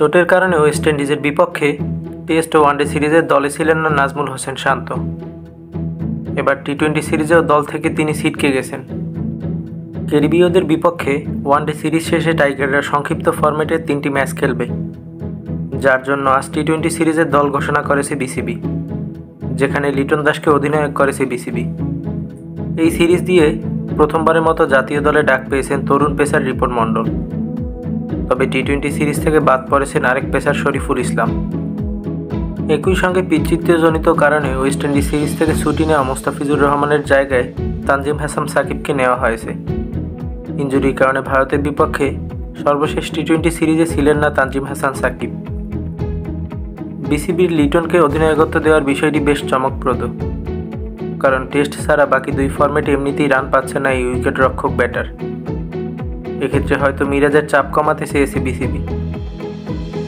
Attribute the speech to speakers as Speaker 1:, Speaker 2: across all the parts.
Speaker 1: চোটের কারণে ওয়েস্ট ইন্ডিজের বিপক্ষে টেস্ট ও ওয়ানডে সিরিজের দলে ছিলেন না নাজমুল হোসেন শান্ত। এবার টি-20 সিরিজেও দল থেকে তিনি ছিটকে গেছেন। ক্যারিবীয়দের বিপক্ষে ওয়ানডে সিরিজ শেষে টাইগাররা সংক্ষিপ্ত ফরম্যাটে 3টি ম্যাচ খেলবে, যার জন্য আজ টি-20 সিরিজের দল ঘোষণা করেছে বিসিবি, যেখানে লিটন দাসকে অধিনায়ক করেছে বিসিবি। এই সিরিজ দিয়ে প্রথমবারের মতো জাতীয় দলে ডাক পেয়েছেন তরুণ পেসার রিপন মণ্ডল। তবে টি-20 সিরিজ থেকে বাদ পড়েছেন আরেক পেসার শরীফুল ইসলাম। একই সঙ্গে পিচ্চিত্রজনিত কারণে ওয়েস্ট ইন্ডিজ সিরিজ থেকে ছুটি নেওয়া মোস্তাফিজুর রহমানের জায়গায় তানজিম হাসান সাকিবকে নেওয়া হয়েছে। ইনজুরির কারণে ভারতের বিপক্ষে সর্বশেষ টি-20 সিরিজে ছিলেন না তানজিম হাসান সাকিব। বিসিবির লিটনকে অধিনায়কত্ব দেওয়ার বিষয়টি বেশ চমকপ্রদ, কারণ টেস্ট ছাড়া বাকি দুই ফরম্যাটে এমনিতেই রান পাচ্ছে না এই উইকেট রক্ষক ব্যাটার। এক্ষেত্রে হয়তো মিরাজের চাপ কমাতে চেয়েছে বিসিবি।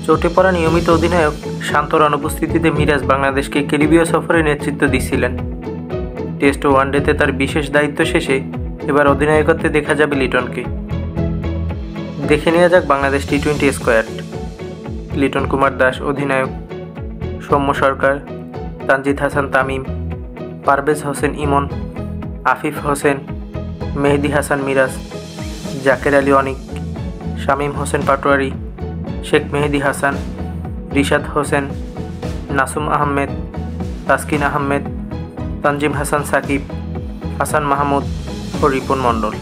Speaker 1: চোটে পড়া নিয়মিত অধিনায়ক শান্তর অনুপস্থিতিতে মিরাজ বাংলাদেশকে ক্যারিবীয় সফরে নেতৃত্ব দিচ্ছিলেন। টেস্ট ও ওয়ানডেতে তার বিশেষ দায়িত্ব শেষে এবার অধিনায়কত্বে দেখা যাবে লিটনকে। দেখে নেওয়া যাক বাংলাদেশ টি-20 স্কোয়াড। লিটন কুমার দাস অধিনায়ক, সৌম্য সরকার, তানজিদ হাসান তামিম, পারভেজ হোসেন ইমন, আফিফ হোসেন, মেহেদী হাসান মিরাজ, জাকের আলী অনিক, শামীম হোসেন পাটোয়ারি, শেখ মেহেদী হাসান, রিশাদ হোসেন, নাসুম আহমেদ, তাসকিন আহমেদ, তানজিম হাসান সাকিব, হাসান মাহমুদ ও রিপন মণ্ডল।